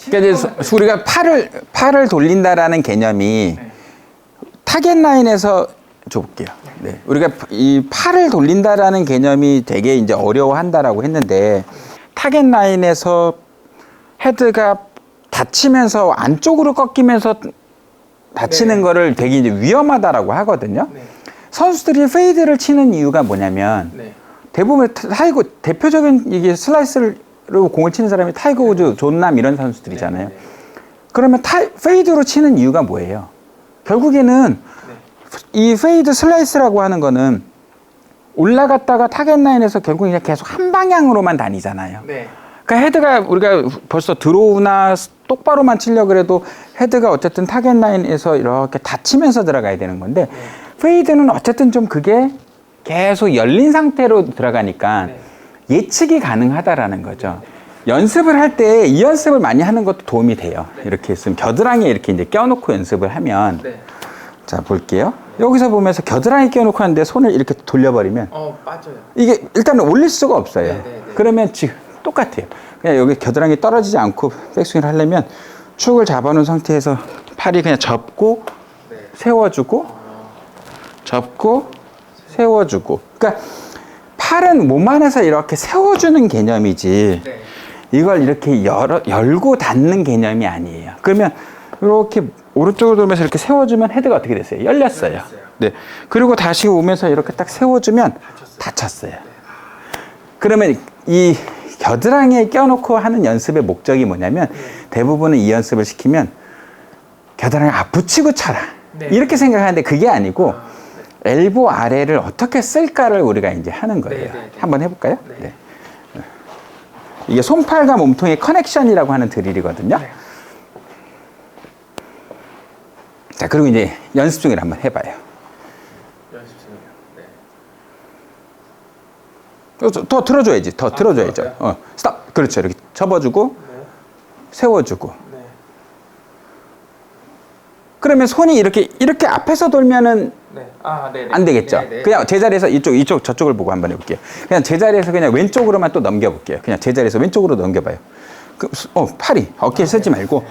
그러니까 이제 우리가 팔을 돌린다라는 개념이 네. 타겟 라인에서 줘볼게요. 네. 우리가 이 팔을 돌린다라는 개념이 되게 이제 어려워한다라고 했는데 타겟 라인에서 헤드가 닫히면서 안쪽으로 꺾이면서 다치는 네. 거를 되게 이제 위험하다라고 하거든요. 네. 선수들이 페이드를 치는 이유가 뭐냐면 네. 대부분 타이거 대표적인 이게 슬라이스로 공을 치는 사람이 타이거 우즈, 존남 이런 선수들이잖아요. 네. 그러면 페이드로 치는 이유가 뭐예요? 결국에는 네. 이 페이드 슬라이스라고 하는 거는 올라갔다가 타겟 라인에서 결국 그냥 계속 한 방향으로만 다니잖아요. 네. 그러니까 헤드가 우리가 벌써 드로우나 똑바로만 치려고 그래도 헤드가 어쨌든 타겟 라인에서 이렇게 닫히면서 들어가야 되는 건데 페이드는 어쨌든 좀 그게 계속 열린 상태로 들어가니까 네. 예측이 가능하다라는 거죠. 연습을 할 때 이 연습을 많이 하는 것도 도움이 돼요. 이렇게 있으면 겨드랑이에 이렇게 이제 껴놓고 연습을 하면 네. 자 볼게요. 여기서 보면서 겨드랑이 껴놓고 하는데 손을 이렇게 돌려버리면 빠져요. 이게 일단은 올릴 수가 없어요. 네, 네, 네. 그러면 지금 똑같아요. 그냥 여기 겨드랑이 떨어지지 않고 백스윙을 하려면 축을 잡아놓은 상태에서 팔이 그냥 접고 네. 세워주고 접고 세워주고. 그러니까 팔은 몸 안에서 이렇게 세워주는 개념이지 네. 이걸 이렇게 열고 닫는 개념이 아니에요. 그러면 이렇게 오른쪽으로 돌면서 이렇게 세워주면 헤드가 어떻게 됐어요? 열렸어요. 열렸어요. 네. 그리고 다시 오면서 이렇게 딱 세워주면 닫혔어요. 그러면 이 겨드랑이에 껴놓고 하는 연습의 목적이 뭐냐면 대부분은 이 연습을 시키면 겨드랑이 붙이고 쳐라. 네. 이렇게 생각하는데 그게 아니고 엘보 아래를 어떻게 쓸까를 우리가 이제 하는 거예요. 네, 네, 네. 한번 해볼까요? 네. 네. 이게 손팔과 몸통의 커넥션이라고 하는 드릴이거든요. 네. 자, 그리고 이제 연습 중에 한번 해봐요. 연습 중이요. 네. 더 틀어줘야지. 더 틀어줘야죠. 들어가요? 스탑. 그렇죠. 이렇게 접어주고, 네. 세워주고. 네. 그러면 손이 이렇게 앞에서 돌면은 네. 네. 안 되겠죠. 네, 네. 그냥 제자리에서 이쪽, 저쪽을 보고 한번 해볼게요. 그냥 제자리에서 그냥 왼쪽으로만 또 넘겨볼게요. 그냥 제자리에서 왼쪽으로 넘겨봐요. 팔이 어깨에 쓰지 말고,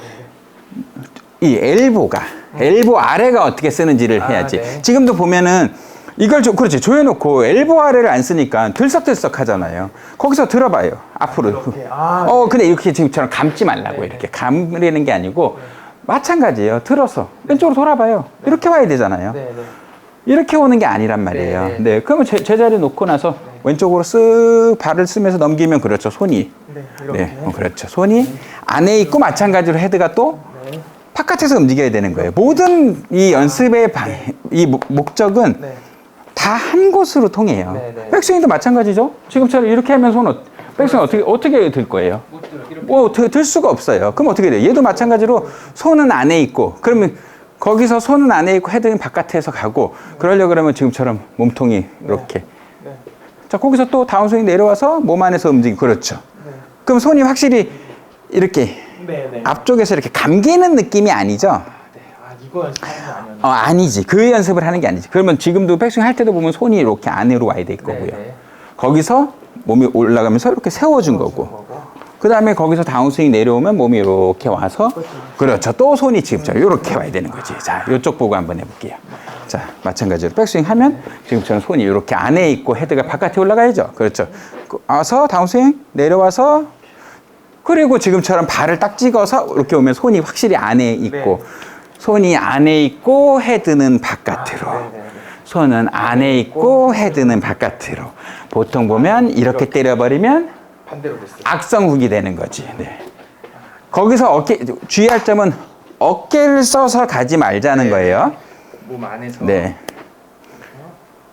이 엘보 아래가 어떻게 쓰는지를 해야지. 네. 지금도 보면은 이걸 그렇지. 조여놓고 엘보 아래를 안 쓰니까 들썩들썩 하잖아요. 거기서 들어봐요. 앞으로. 이렇게. 근데 이렇게 지금처럼 감지 말라고. 네, 이렇게 감으려는 게 아니고 마찬가지예요. 들어서 왼쪽으로 돌아봐요. 이렇게 와야 되잖아요. 네. 네. 이렇게 오는 게 아니란 말이에요. 네, 네. 네. 그러면 제자리에 놓고 나서 왼쪽으로 쓱 발을 쓰면서 넘기면 그렇죠. 손이. 네. 이렇게. 네. 그렇죠. 손이 안에 있고 마찬가지로 헤드가 또 네. 바깥에서 움직여야 되는 거예요. 모든 이 연습의 이 목적은 네. 다 한 곳으로 통해요. 네, 네. 백스윙도 마찬가지죠. 지금처럼 이렇게 하면 백스윙 어떻게 들 거예요? 못 들어. 이렇게. 들 수가 없어요. 그럼 어떻게 돼요? 얘도 마찬가지로 손은 안에 있고, 그러면 거기서 손은 안에 있고 헤드는 바깥에서 가고, 그러려고 그러면 지금처럼 몸통이 이렇게. 네. 자, 거기서 또 다운스윙 내려와서 몸 안에서 움직이고, 그렇죠. 네. 그럼 손이 확실히 이렇게 네. 네. 앞쪽에서 이렇게 감기는 느낌이 아니죠? 네. 이거 연습하는 거 아니었나요? 아니지. 그 연습을 하는 게 아니지. 그러면 지금도 백스윙 할 때도 보면 손이 이렇게 안으로 와야 될 거고요. 네. 거기서 몸이 올라가면서 이렇게 세워준 거고. 그 다음에 거기서 다운스윙 내려오면 몸이 이렇게 와서, 그렇죠. 또 손이 지금처럼 이렇게 와야 되는 거지. 자, 이쪽 보고 한번 해볼게요. 자, 마찬가지로 백스윙 하면 지금처럼 손이 이렇게 안에 있고 헤드가 바깥에 올라가야죠. 그렇죠. 와서 다운스윙 내려와서, 그리고 지금처럼 발을 딱 찍어서 이렇게 오면 손이 확실히 안에 있고, 손이 안에 있고 헤드는 바깥으로. 손은 안에 있고 헤드는 바깥으로. 보통 보면 이렇게 때려버리면 반대로 됐어요. 악성훅이 되는 거지. 네. 거기서 주의할 점은 어깨를 써서 가지 말자는 거예요. 몸 안에서. 네.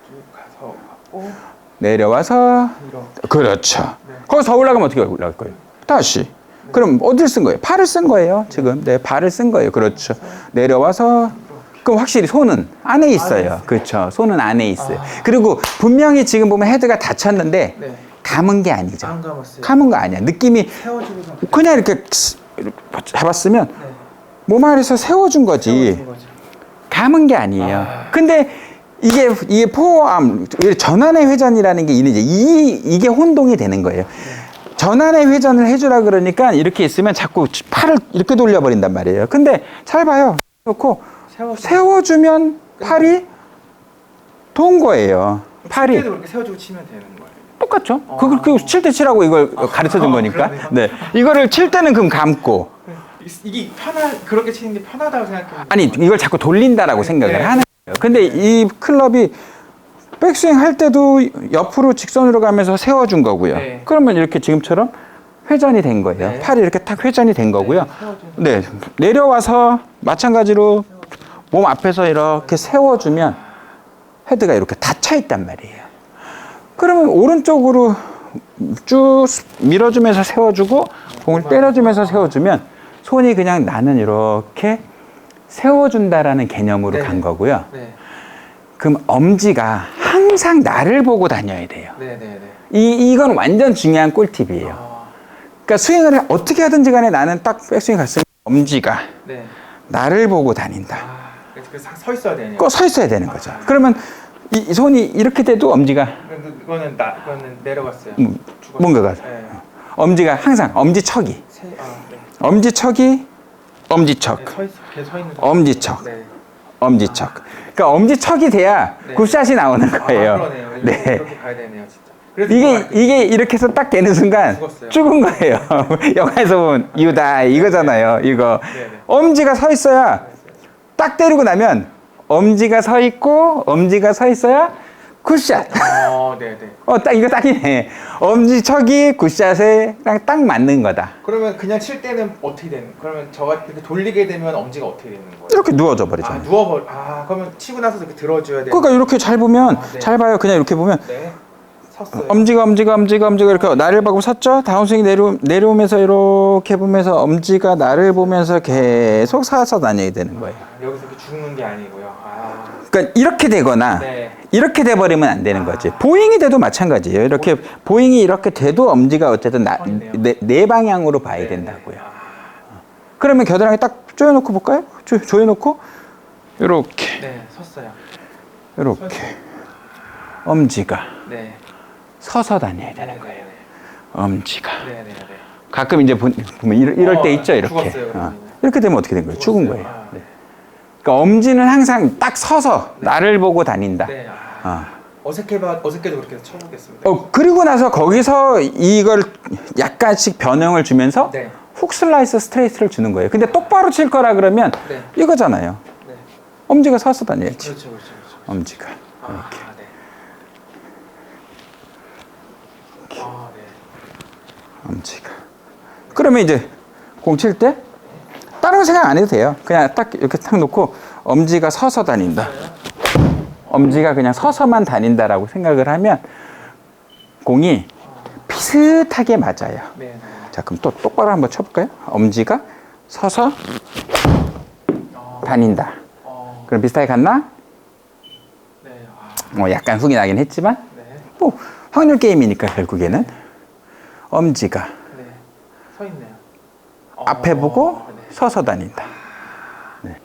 쭉 가서 하고 내려와서, 이렇게. 그렇죠. 거기서 더 올라가면 어떻게 올라갈 거예요? 다시. 그럼 어디를 쓴 거예요? 팔을 쓴 거예요, 지금. 네, 발을 쓴 거예요. 그렇죠. 내려와서, 그럼 확실히 손은 안에 있어요. 그렇죠. 손은 안에 있어요. 그리고 분명히 지금 보면 헤드가 닫혔는데, 네. 감은 게 아니죠. 안 감았어요. 감은 거 아니야. 느낌이 세워주는 상태. 그냥 이렇게 잡았으면 네. 몸 안에서 세워준 거지. 세워주는 거죠. 감은 게 아니에요. 근데 이게 포어암, 전환의 회전이라는 게 이게 혼동이 되는 거예요. 전환의 회전을 해주라 그러니까 이렇게 있으면 자꾸 팔을 이렇게 돌려버린단 말이에요. 근데 잘 봐요. 놓고 세워주면 팔이 돈 거예요. 팔이. 칠때도 그렇게 세워주고 치면 되는 거예요. 똑같죠? 그걸 7대 7하고 이걸 가르쳐 준 거니까. 그러네요. 네. 이거를 칠 때는 그럼 감고. 이게 그렇게 치는 게 편하다고 생각해요. 아니, 이걸 자꾸 돌린다라고 생각을 하는 거예요. 근데 이 클럽이 백스윙 할 때도 옆으로 직선으로 가면서 세워준 거고요. 네. 그러면 이렇게 지금처럼 회전이 된 거예요. 네. 팔이 이렇게 탁 회전이 된 거고요. 세워주는 네. 내려와서 마찬가지로 몸 앞에서 이렇게 세워주면 헤드가 이렇게 닫혀 있단 말이에요. 그러면 오른쪽으로 쭉 밀어주면서 세워주고 공을 때려주면서 세워주면 손이 그냥 나는 이렇게 세워준다라는 개념으로 네. 간 거고요. 네. 그럼 엄지가 항상 나를 보고 다녀야 돼요. 네네네. 이건 완전 중요한 꿀팁이에요. 그러니까 스윙을 어떻게 하든지 간에 나는 딱 백스윙 갔을 때 엄지가 네. 나를 보고 다닌다. 그래서 서 있어야 되네요. 꼭 서 있어야 되는 거죠. 그러면 이 손이 이렇게 돼도 엄지가 그거는 내려갔어요. 죽었어요. 뭔가가 네. 엄지가 항상 엄지척이 네. 엄지척이 엄지척 계속 서 있는. 엄지척 네. 엄지척. 그러니까 엄지척이 돼야 네. 굿샷이 나오는 거예요. 그러네요. 네. 그렇게 가야 되네요, 진짜. 그래서 이게 이렇게 해서 딱 되는 순간 죽었어요. 죽은 거예요. 영화에서 보면 유다 이거잖아요. 이거 네네. 엄지가 서 있어야 딱 때리고 나면 엄지가 서 있고 엄지가 서 있어야 굿샷. 네네. 딱 이거 딱이네. 엄지척이 굿샷에랑 딱 맞는 거다. 그러면 그냥 칠 때는 어떻게 되는? 그러면 저가 이렇게 돌리게 되면 엄지가 어떻게 되는 거예요? 이렇게 누워져 버리잖아요. 그러면 치고 나서 이렇게 들어줘야 돼요. 그러니까 이렇게 잘 보면 네. 잘 봐요. 그냥 이렇게 보면 네. 섰어요. 엄지가 이렇게 나를 보고 섰죠. 다운스윙 내려오면서 이렇게 보면서 엄지가 나를 보면서 계속 사서 다녀야 되는 거예요. 여기서 이렇게 죽는 게 아니고요. 그러니까 이렇게 되거나 네. 이렇게 돼버리면 안 되는 거지. 보잉이 돼도 마찬가지예요. 이렇게 보잉이 이렇게 돼도 엄지가 어쨌든 내 방향으로 봐야 네. 된다고요. 그러면 겨드랑이 딱 조여놓고 볼까요? 조여놓고 이렇게 네, 섰어요. 이렇게 엄지가 네. 서서 다녀야 되는 거예요. 엄지가. 네네네. 가끔 이제 보면 이럴 때 있죠, 이렇게. 죽었어요, 그러면. 이렇게 되면 어떻게 된 거예요? 죽은 죽었어요. 거예요. 네. 그러니까 엄지는 항상 딱 서서 나를 보고 다닌다. 네. 어. 어색해도 그렇게 쳐보겠습니다. 그리고 나서 거기서 이걸 약간씩 변형을 주면서 네. 훅 슬라이스 스트레이트를 주는 거예요. 근데 똑바로 칠 거라 그러면 네. 이거잖아요. 네. 엄지가 서서 다녀야지. 그렇죠. 엄지가. 네. 네. 엄지가. 그러면 이제 공 칠 때 다른 거 생각 안 해도 돼요. 그냥 딱 이렇게 탁 놓고 엄지가 서서 다닌다. 엄지가 그냥 서서만 다닌다라고 생각을 하면 공이 비슷하게 맞아요. 네. 자, 그럼 또 똑바로 한번 쳐볼까요? 엄지가 서서 다닌다. 그럼 비슷하게 갔나? 네. 약간 훅이 나긴 했지만 네. 뭐 확률 게임이니까 결국에는 엄지가 네. 서 있네요. 앞에 보고 네. 서서 다닌다. 네.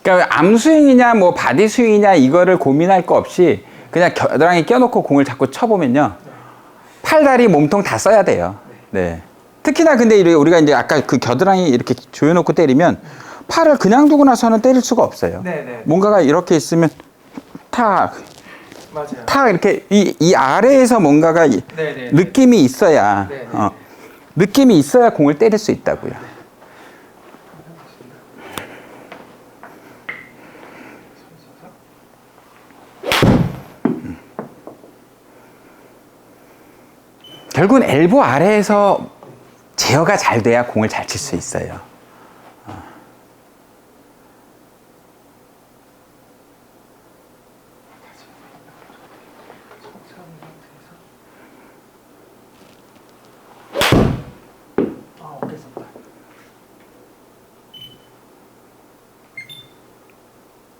그러니까 암스윙이냐 뭐 바디스윙이냐 이거를 고민할 거 없이 그냥 겨드랑이 껴놓고 공을 자꾸 쳐보면요. 팔다리 몸통 다 써야 돼요. 네. 특히나 근데 우리가 이제 아까 그 겨드랑이 이렇게 조여놓고 때리면 팔을 그냥 두고 나서는 때릴 수가 없어요. 네네. 뭔가가 이렇게 있으면 탁 맞아요. 이렇게 이 아래에서 뭔가가 네네. 느낌이 있어야 네네. 느낌이 있어야 공을 때릴 수 있다고요. 결국은 엘보 아래에서 제어가 잘 돼야 공을 잘 칠 수 있어요.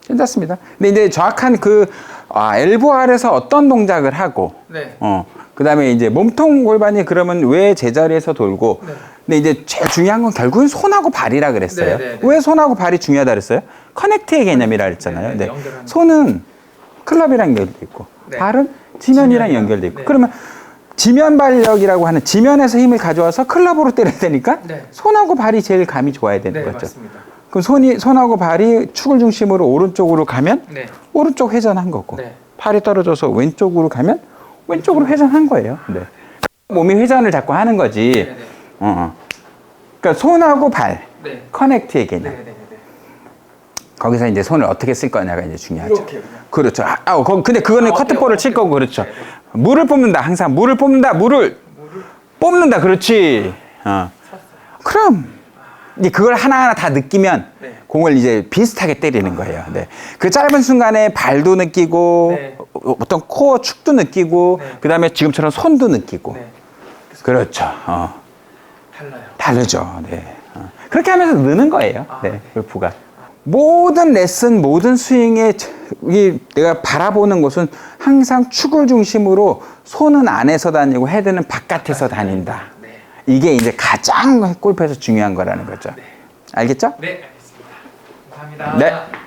괜찮습니다. 근데 이제 정확한 엘보 아래에서 어떤 동작을 하고, 네. 그 다음에 이제 몸통 골반이 그러면 왜 제자리에서 돌고, 네. 근데 이제 제일 중요한 건 결국은 손하고 발이라 그랬어요. 네. 왜 손하고 발이 중요하다 그랬어요? 커넥트의 개념이라 그랬잖아요. 네. 네. 연결하는 손은 클럽이랑 연결돼 있고, 네. 발은 지면이랑 연결돼 있고, 네. 그러면 지면 발력이라고 하는 지면에서 힘을 가져와서 클럽으로 때려야 되니까 네. 손하고 발이 제일 감이 좋아야 되는 네, 거죠. 맞습니다. 그럼 손하고 발이 축을 중심으로 오른쪽으로 가면 네. 오른쪽 회전한 거고 네. 팔이 떨어져서 왼쪽으로 가면 왼쪽으로 회전한 거예요. 네. 몸이 회전을 자꾸 하는 거지. 네, 네. 그러니까 손하고 발 네. 커넥트의 개념. 네, 네, 네, 네. 거기서 이제 손을 어떻게 쓸 거냐가 이제 중요하죠. 이렇게요, 그냥. 그렇죠. 근데 그거는 커트볼을 칠 거고 그렇죠. 네, 네. 물을 뽑는다. 항상 물을 뽑는다. 물을 뽑는다. 그렇지. 그럼 이제 그걸 하나하나 다 느끼면 네. 공을 이제 비슷하게 때리는 거예요. 네. 그 짧은 순간에 발도 느끼고 네. 어떤 코어 축도 느끼고 네. 그다음에 지금처럼 손도 느끼고 네. 그렇죠. 달라요. 다르죠. 네. 그렇게 하면서 느는 거예요. 아, 네. 네. 골프가. 모든 레슨, 모든 스윙에 내가 바라보는 것은 항상 축을 중심으로 손은 안에서 다니고 헤드는 바깥에서 다닌다. 네. 이게 이제 가장 골프에서 중요한 거라는 거죠. 네. 알겠죠? 네, 알겠습니다. 감사합니다. 네.